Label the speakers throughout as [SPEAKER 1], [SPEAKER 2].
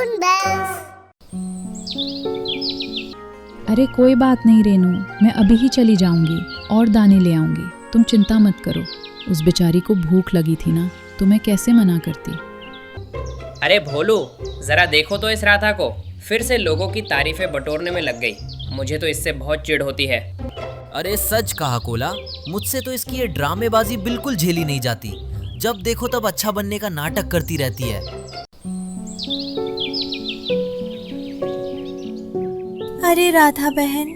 [SPEAKER 1] Cartoon Bells।
[SPEAKER 2] अरे कोई बात नहीं रेनू, मैं अभी ही चली जाऊंगी और दाने ले आऊंगी। तुम चिंता मत करो। उस बेचारी को भूख लगी थी ना, तो मैं कैसे मना करती।
[SPEAKER 3] अरे भोलू, जरा देखो तो इस राधा को, फिर से लोगों की तारीफें बटोरने में लग गई। मुझे तो इससे बहुत चिढ़ होती है।
[SPEAKER 4] अरे सच कहा कोला, मुझसे तो इसकी ये ड्रामेबाजी बिल्कुल झेली नहीं जाती। जब देखो तब अच्छा बनने का नाटक करती रहती है।
[SPEAKER 5] अरे राधा बहन,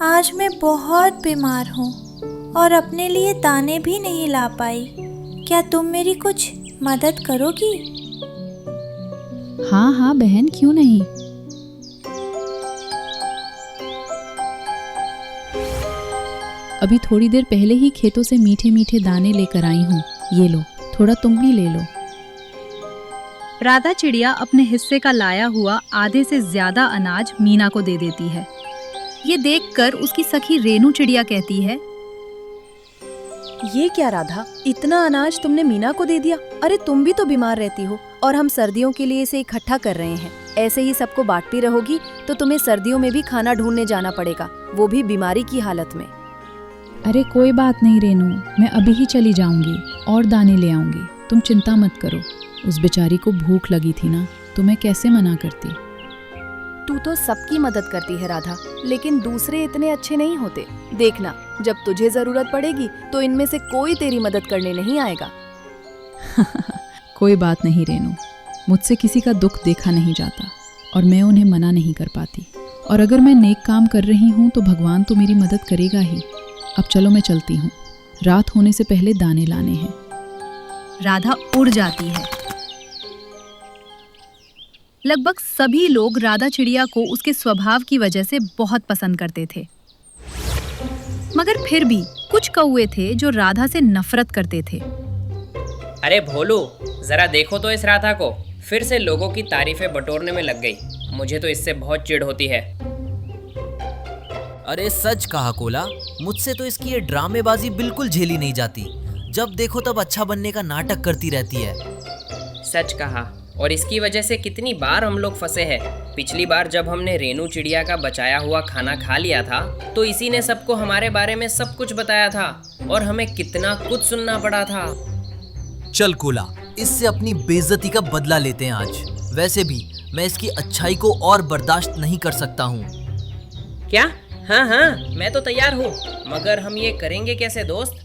[SPEAKER 5] आज मैं बहुत बीमार हूँ और अपने लिए दाने भी नहीं ला पाई। क्या तुम मेरी कुछ मदद करोगी?
[SPEAKER 2] हाँ हाँ बहन, क्यों नहीं। अभी थोड़ी देर पहले ही खेतों से मीठे मीठे दाने लेकर आई हूँ। ये लो, थोड़ा तुम भी ले लो।
[SPEAKER 6] राधा चिड़िया अपने हिस्से का लाया हुआ आधे से ज्यादा अनाज मीना को दे देती है। ये देखकर उसकी सखी रेनू चिड़िया कहती है,
[SPEAKER 7] ये क्या राधा, इतना अनाज तुमने मीना को दे दिया? अरे तुम भी तो बीमार रहती हो और हम सर्दियों के लिए इसे इकट्ठा कर रहे हैं। ऐसे ही सबको बांटती रहोगी तो तुम्हें सर्दियों में भी खाना ढूंढने जाना पड़ेगा, वो भी बीमारी की हालत में।
[SPEAKER 2] अरे कोई बात नहीं रेनू, मैं अभी ही चली जाऊंगी और दाने ले आऊंगी। तुम चिंता मत करो। उस बेचारी को भूख लगी थी ना, तो मैं कैसे मना करती।
[SPEAKER 7] तू तो सबकी मदद करती है राधा, लेकिन दूसरे इतने अच्छे नहीं होते। देखना, जब तुझे जरूरत पड़ेगी तो इनमें से कोई तेरी मदद करने नहीं आएगा।
[SPEAKER 2] कोई बात नहीं रेनू, मुझसे किसी का दुख देखा नहीं जाता और मैं उन्हें मना नहीं कर पाती। और अगर मैं नेक काम कर रही हूँ तो भगवान तो मेरी मदद करेगा ही। अब चलो मैं चलती हूँ, रात होने से पहले दाने लाने हैं।
[SPEAKER 6] राधा उड़ जाती है। लगभग सभी लोग राधा चिड़िया को उसके स्वभाव की वजह से बहुत पसंद करते थे, मगर फिर भी कुछ कौवे थे जो राधा से नफरत करते थे।
[SPEAKER 3] अरे भोलू, जरा देखो तो इस राधा को, फिर से लोगों की तारीफें बटोरने में लग गई। मुझे तो इससे बहुत चिढ़ होती है।
[SPEAKER 4] अरे सच कहा कोला, मुझसे तो इसकी ये ड्रामेबाजी बिल्कुल झेली नहीं जाती। जब देखो तब अच्छा बनने का नाटक करती रहती है।
[SPEAKER 3] सच कहा, और इसकी वजह से कितनी बार हम लोग फंसे हैं। पिछली बार जब हमने रेनू चिड़िया का बचाया हुआ खाना खा लिया था, तो इसी ने सबको हमारे बारे में सब कुछ बताया था और हमें कितना कुछ सुनना पड़ा था।
[SPEAKER 4] चल कोला, इससे अपनी बेइज्जती का बदला लेते हैं आज। वैसे भी मैं इसकी अच्छाई को और बर्दाश्त नहीं कर सकता हूँ।
[SPEAKER 3] क्या? हाँ हाँ, मैं तो तैयार हूँ, मगर हम ये करेंगे कैसे दोस्त?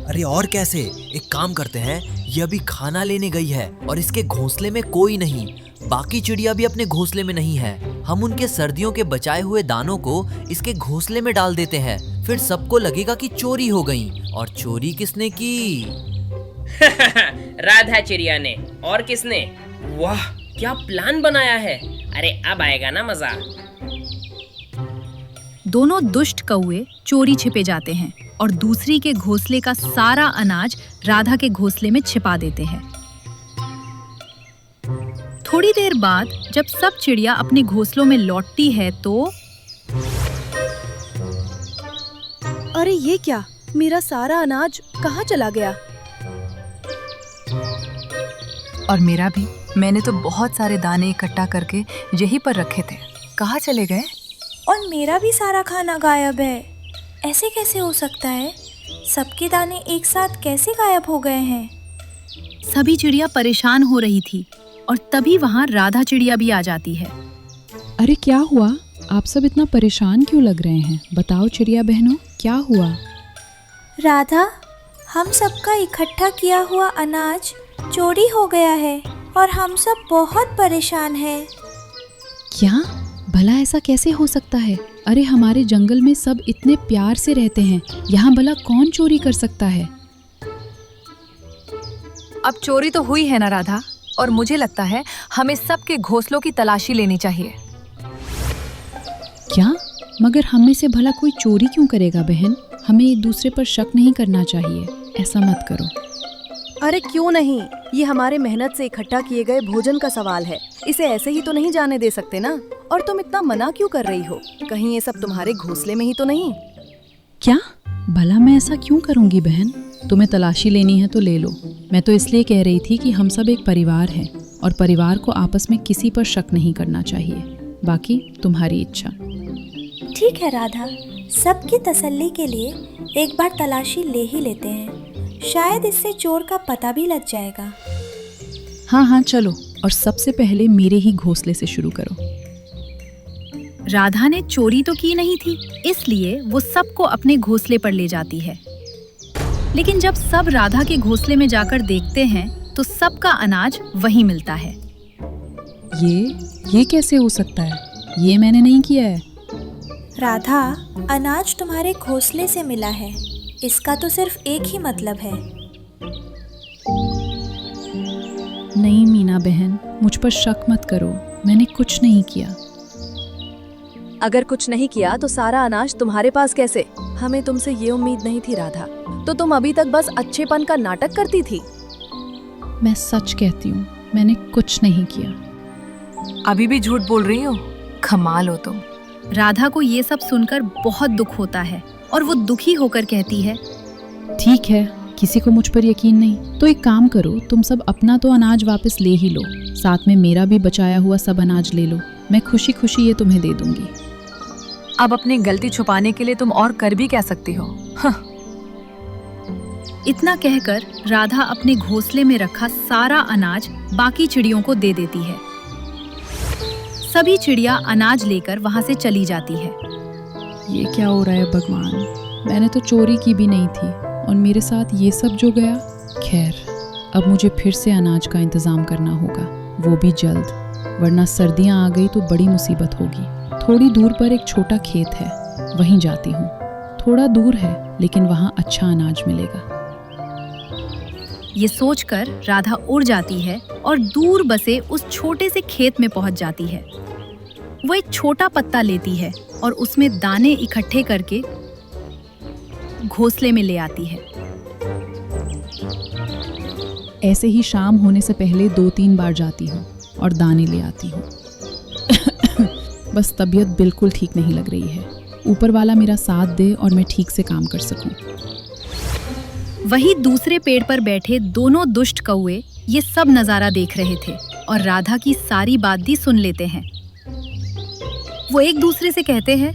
[SPEAKER 4] अरे और कैसे, एक काम करते हैं, ये अभी खाना लेने गई है और इसके घोंसले में कोई नहीं। बाकी चिड़िया भी अपने घोंसले में नहीं है। हम उनके सर्दियों के बचाए हुए दानों को इसके घोंसले में डाल देते हैं, फिर सबको लगेगा कि चोरी हो गई। और चोरी किसने की?
[SPEAKER 3] राधा चिड़िया ने। और किसने? वाह, क्या प्लान बनाया है। अरे अब आएगा ना मजा।
[SPEAKER 6] दोनों दुष्ट कौवे चोरी छिपे जाते हैं और दूसरी के घोंसले का सारा अनाज राधा के घोंसले में छिपा देते हैं। थोड़ी देर बाद जब सब चिड़िया अपने घोंसलों में लौटती है तो
[SPEAKER 7] अरे ये क्या, मेरा सारा अनाज कहाँ चला गया?
[SPEAKER 8] और मेरा भी। मैंने तो बहुत सारे दाने इकट्ठा करके यहीं पर रखे थे, कहाँ चले गए?
[SPEAKER 5] और मेरा भी सारा खाना गायब है। ऐसे कैसे हो सकता है? सबके दाने एक साथ कैसे गायब हो गए हैं?
[SPEAKER 6] सभी चिड़िया परेशान हो रही थी और तभी वहाँ राधा चिड़िया भी आ जाती है।
[SPEAKER 2] अरे क्या हुआ? आप सब इतना परेशान क्यों लग रहे हैं? बताओ चिड़िया बहनों, क्या हुआ?
[SPEAKER 5] राधा, हम सबका इकट्ठा किया हुआ अनाज चोरी हो गया है और हम सब बहुत परेशान हैं।
[SPEAKER 2] क्या? भला ऐसा कैसे हो सकता है? अरे हमारे जंगल में सब इतने प्यार से रहते हैं, यहाँ भला कौन चोरी कर सकता है?
[SPEAKER 8] अब चोरी तो हुई है ना राधा, और मुझे लगता है हमें सबके घोंसलों की तलाशी लेनी चाहिए।
[SPEAKER 2] क्या? मगर हम में से भला कोई चोरी क्यों करेगा बहन? हमें एक दूसरे पर शक नहीं करना चाहिए। ऐसा मत करो।
[SPEAKER 7] अरे क्यों नहीं, ये हमारे मेहनत से इकट्ठा किए गए भोजन का सवाल है। इसे ऐसे ही तो नहीं जाने दे सकते ना। और तुम इतना मना क्यों कर रही हो? कहीं ये सब तुम्हारे घोंसले में ही तो नहीं?
[SPEAKER 2] क्या? भला मैं ऐसा क्यों करूंगी बहन? तुम्हें तलाशी लेनी है तो ले लो। मैं तो इसलिए कह रही थी कि हम सब एक परिवार हैं और परिवार को आपस में किसी पर शक नहीं करना चाहिए। बाकी तुम्हारी इच्छा।
[SPEAKER 5] ठीक है राधा, सबकी तसल्ली के लिए एक बार तलाशी ले ही लेते हैं। शायद इससे चोर का पता भी लग जाएगा।
[SPEAKER 2] हाँ हाँ चलो, और सबसे पहले मेरे ही घोंसले से शुरू करो।
[SPEAKER 6] राधा ने चोरी तो की नहीं थी, इसलिए वो सबको अपने घोंसले पर ले जाती है। लेकिन जब सब राधा के घोंसले में जाकर देखते हैं तो सबका अनाज वहीं मिलता है।
[SPEAKER 2] ये कैसे हो सकता है? ये मैंने नहीं किया है।
[SPEAKER 5] राधा, अनाज तुम्हारे घोंसले से मिला है, इसका तो सिर्फ एक ही मतलब है।
[SPEAKER 2] नहीं मीना बहन, मुझ पर शक मत करो, मैंने कुछ नहीं किया।
[SPEAKER 7] अगर कुछ नहीं किया तो सारा अनाज तुम्हारे पास कैसे? हमें तुमसे ये उम्मीद नहीं थी राधा। तो तुम अभी तक बस अच्छेपन का नाटक करती थी।
[SPEAKER 2] मैं सच कहती हूँ, मैंने कुछ नहीं किया।
[SPEAKER 8] अभी भी झूठ बोल रही हो? कमाल हो तुम।
[SPEAKER 6] राधा को ये सब सुनकर बहुत दुख होता है और वो दुखी होकर कहती है,
[SPEAKER 2] ठीक है, किसी को मुझ पर यकीन नहीं तो एक काम करो, तुम सब अपना तो अनाज वापस ले ही लो, साथ में मेरा भी बचाया हुआ सब अनाज ले लो। मैं खुशी खुशी ये तुम्हें दे दूंगी।
[SPEAKER 8] अब अपनी गलती छुपाने के लिए तुम और कर भी क्या सकती हो?
[SPEAKER 6] इतना कहकर राधा अपने घोंसले में रखा सारा अनाज बाकी चिड़ियों को दे देती है। सभी चिड़िया अनाज लेकर वहां से चली जाती है।
[SPEAKER 2] ये क्या हो रहा है भगवान, मैंने तो चोरी की भी नहीं थी और मेरे साथ ये सब जो गया। खैर, अब मुझे फिर से अनाज का इंतजाम करना होगा, वो भी जल्द, वरना सर्दियां आ गई तो बड़ी मुसीबत होगी। थोड़ी दूर पर एक छोटा खेत है, वहीं जाती हूँ। थोड़ा दूर है लेकिन वहाँ अच्छा अनाज मिलेगा।
[SPEAKER 6] ये सोचकर राधा उड़ जाती है और दूर बसे उस छोटे से खेत में पहुंच जाती है। वो एक छोटा पत्ता लेती है और उसमें दाने इकट्ठे करके घोंसले में ले आती है।
[SPEAKER 2] ऐसे ही शाम होने से पहले 2-3 बार जाती हूँ और दाने ले आती हूँ। बस तबीयत बिल्कुल ठीक नहीं लग रही है। ऊपर वाला मेरा साथ दे और मैं ठीक से काम कर सकूं।
[SPEAKER 6] वही दूसरे पेड़ पर बैठे दोनों दुष्ट कौवे ये सब नजारा देख रहे थे और राधा की सारी बात भी सुन लेते हैं। वो एक दूसरे से कहते हैं,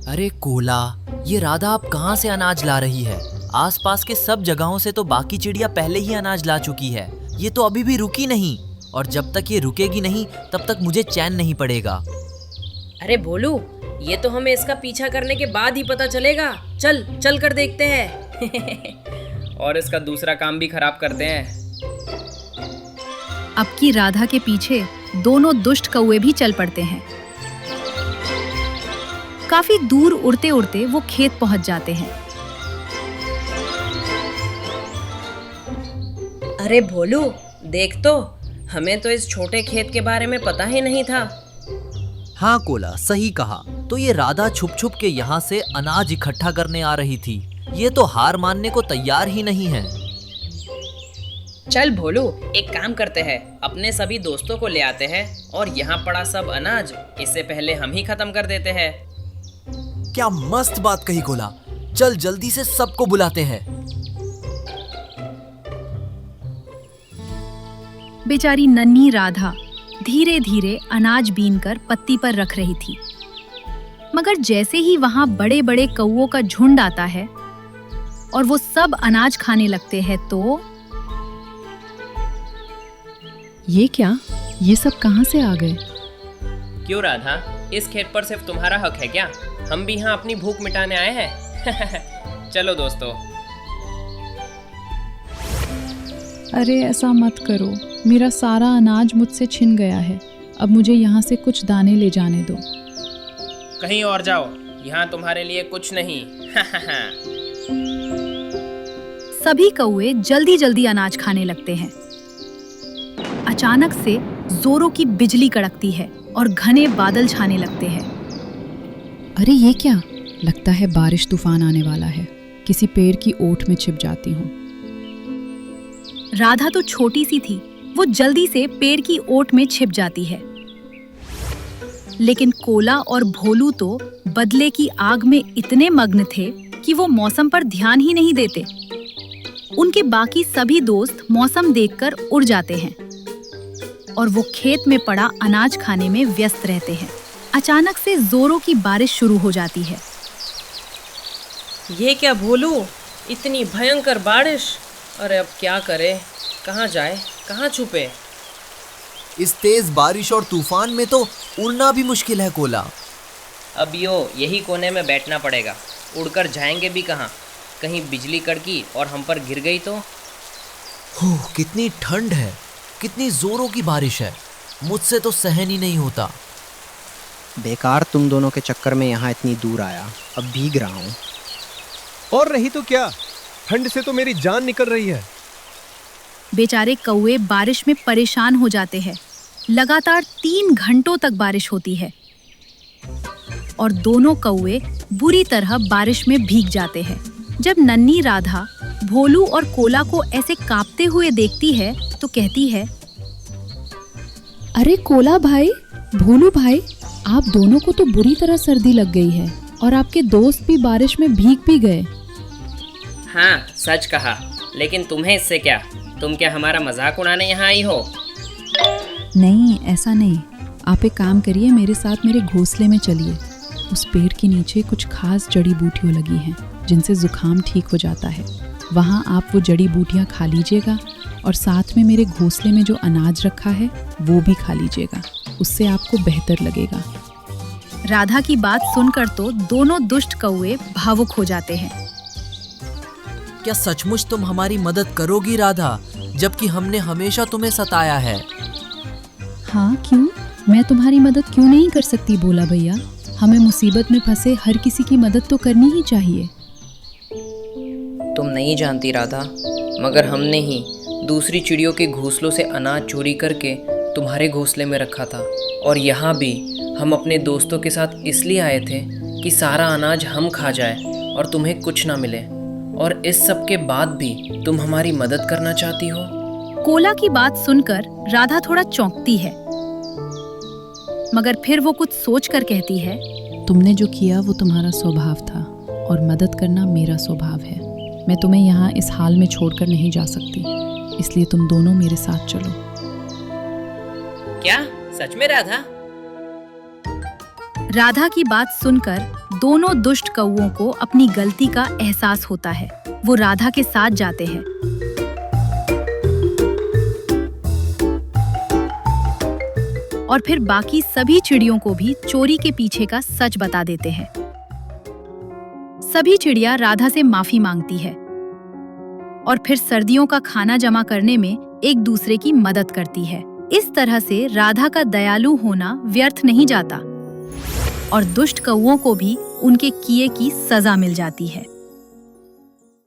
[SPEAKER 4] अरे कोला, ये राधा अब कहाँ से अनाज ला रही है? आसपास के सब जगहों से तो बाकी चिड़िया पहले ही अनाज ला चुकी है। ये तो अभी भी रुकी नहीं, और जब तक ये रुकेगी नहीं तब तक मुझे चैन नहीं पड़ेगा।
[SPEAKER 3] अरे भोलू, ये तो हमें इसका पीछा करने के बाद ही पता चलेगा। चल कर देखते हैं। और इसका दूसरा काम भी खराब करते हैं।
[SPEAKER 6] अब की राधा के पीछे दोनों दुष्ट कौवे भी चल पड़ते हैं। काफी दूर उड़ते उड़ते वो खेत पहुंच जाते हैं।
[SPEAKER 3] अरे भोलू, देख तो, हमें तो इस छोटे खेत के बारे में पता ही नहीं था।
[SPEAKER 4] हाँ कोला, सही कहा। तो ये राधा छुप छुप के यहाँ से अनाज इकट्ठा करने आ रही थी। ये तो हार मानने को तैयार ही नहीं है।
[SPEAKER 3] चल भोलू, एक काम करते हैं, अपने सभी दोस्तों को ले आते हैं और यहाँ पड़ा सब अनाज इससे पहले हम ही खत्म कर देते हैं।
[SPEAKER 4] क्या मस्त बात कही कोला। चल जल्दी से सबको बुलाते हैं।
[SPEAKER 6] बेचारी नन्ही राधा धीरे धीरे अनाज बीनकर पत्ती पर रख रही थी, मगर जैसे ही वहां बड़े बड़े कौवों का झुंड आता है और वो सब अनाज खाने लगते हैं तो
[SPEAKER 2] ये क्या, ये सब कहाँ से आ गए?
[SPEAKER 3] क्यों राधा, इस खेत पर सिर्फ तुम्हारा हक है क्या? हम भी यहाँ अपनी भूख मिटाने आए हैं। चलो दोस्तों।
[SPEAKER 2] अरे ऐसा मत करो, मेरा सारा अनाज मुझसे छिन गया है। अब मुझे यहाँ से कुछ दाने ले जाने दो।
[SPEAKER 3] कहीं और जाओ, यहाँ तुम्हारे लिए कुछ नहीं।
[SPEAKER 6] सभी कौवे जल्दी जल्दी अनाज खाने लगते हैं। अचानक से जोरों की बिजली कड़कती है और घने बादल छाने लगते हैं।
[SPEAKER 2] अरे ये क्या, लगता है बारिश तूफान आने वाला है। किसी पेड़ की ओट में छिप जाती हूँ।
[SPEAKER 6] राधा तो छोटी सी थी, वो जल्दी से पेड़ की ओट में छिप जाती है। लेकिन कोला और भोलू तो बदले की आग में इतने मग्न थे कि वो मौसम पर ध्यान ही नहीं देते। उनके बाकी सभी दोस्त मौसम देखकर उड़ जाते हैं। और वो खेत में पड़ा अनाज खाने में व्यस्त रहते हैं। अचानक से जोरों की बारिश शुरू हो जाती है।
[SPEAKER 3] ये क्या भोलू, इतनी भयंकर बारिश। अरे अब क्या करे, कहाँ जाए, कहाँ छुपे।
[SPEAKER 4] इस तेज बारिश और तूफान में तो उड़ना भी मुश्किल है कोला।
[SPEAKER 3] अब यही कोने में बैठना पड़ेगा। उड़कर जाएंगे भी कहाँ? कहीं बिजली कड़की और हम पर गिर गई तो?
[SPEAKER 4] कितनी ठंड है, कितनी जोरों की बारिश है, मुझसे तो सहन ही नहीं होता।
[SPEAKER 1] बेकार तुम दोनों के चक्कर में यहाँ इतनी दूर आया, अब भीग रहा हूँ।
[SPEAKER 9] और रही तो क्या, ठंड से तो मेरी जान निकल रही है।
[SPEAKER 6] बेचारे कौवे बारिश में परेशान हो जाते हैं। लगातार 3 घंटों तक बारिश होती है और दोनों कौवे बुरी तरह बारिश में भीग जाते हैं। जब नन्ही राधा भोलू और कोला को ऐसे कांपते हुए देखती है तो कहती है,
[SPEAKER 2] अरे कोला भाई, भोलू भाई, आप दोनों को तो बुरी तरह सर्दी लग गई है और आपके दोस्त भी बारिश में भीग भी गए।
[SPEAKER 3] हाँ, सच कहा। लेकिन तुम्हें इससे क्या? तुम क्या हमारा मजाक उड़ाने यहाँ आई हो?
[SPEAKER 2] नहीं, ऐसा नहीं। आप एक काम करिए, मेरे साथ मेरे घोंसले में चलिए। उस पेड़ के नीचे कुछ खास जड़ी बूटियाँ लगी हैं जिनसे जुकाम ठीक हो जाता है। वहाँ आप वो जड़ी बूटियाँ खा लीजिएगा और साथ में मेरे घोंसले में जो अनाज रखा है वो भी खा लीजिएगा। उससे आपको बेहतर लगेगा।
[SPEAKER 6] राधा की बात सुनकर तो दोनों दुष्ट कौवे भावुक हो जाते हैं।
[SPEAKER 4] क्या सचमुच तुम हमारी मदद करोगी राधा, जबकि हमने हमेशा तुम्हें सताया है?
[SPEAKER 2] हाँ, क्यों? मैं तुम्हारी मदद क्यों नहीं कर सकती भोला भैया। हमें मुसीबत में फंसे हर किसी की मदद तो करनी ही चाहिए।
[SPEAKER 3] तुम नहीं जानती राधा, मगर हमने ही दूसरी चिड़ियों के घोंसलों से अनाज चोरी करके तुम्हारे घोंसले में रखा था। और यहाँ भी हम अपने दोस्तों के साथ इसलिए आए थे कि सारा अनाज हम खा जाए और तुम्हें कुछ ना मिले। और इस सब के बाद भी तुम हमारी मदद करना चाहती हो?
[SPEAKER 6] कोला की बात सुनकर राधा थोड़ा चौंकती है, मगर फिर वो कुछ सोचकर कहती है,
[SPEAKER 2] तुमने जो किया वो तुम्हारा स्वभाव था और मदद करना मेरा स्वभाव है। मैं तुम्हें यहाँ इस हाल में छोड़कर नहीं जा सकती, इसलिए तुम दोनों मेरे साथ चलो।
[SPEAKER 3] क्या सच में राधा?
[SPEAKER 6] राधा की बात सुनकर दोनों दुष्ट कौवों को अपनी गलती का एहसास होता है। वो राधा के साथ जाते हैं और फिर बाकी सभी चिड़ियों को भी चोरी के पीछे का सच बता देते हैं। सभी चिड़िया राधा से माफी मांगती है और फिर सर्दियों का खाना जमा करने में एक दूसरे की मदद करती है। इस तरह से राधा का दयालु होना व्यर्थ नहीं जाता और दुष्ट कौवों को भी उनके किए की सजा मिल जाती है।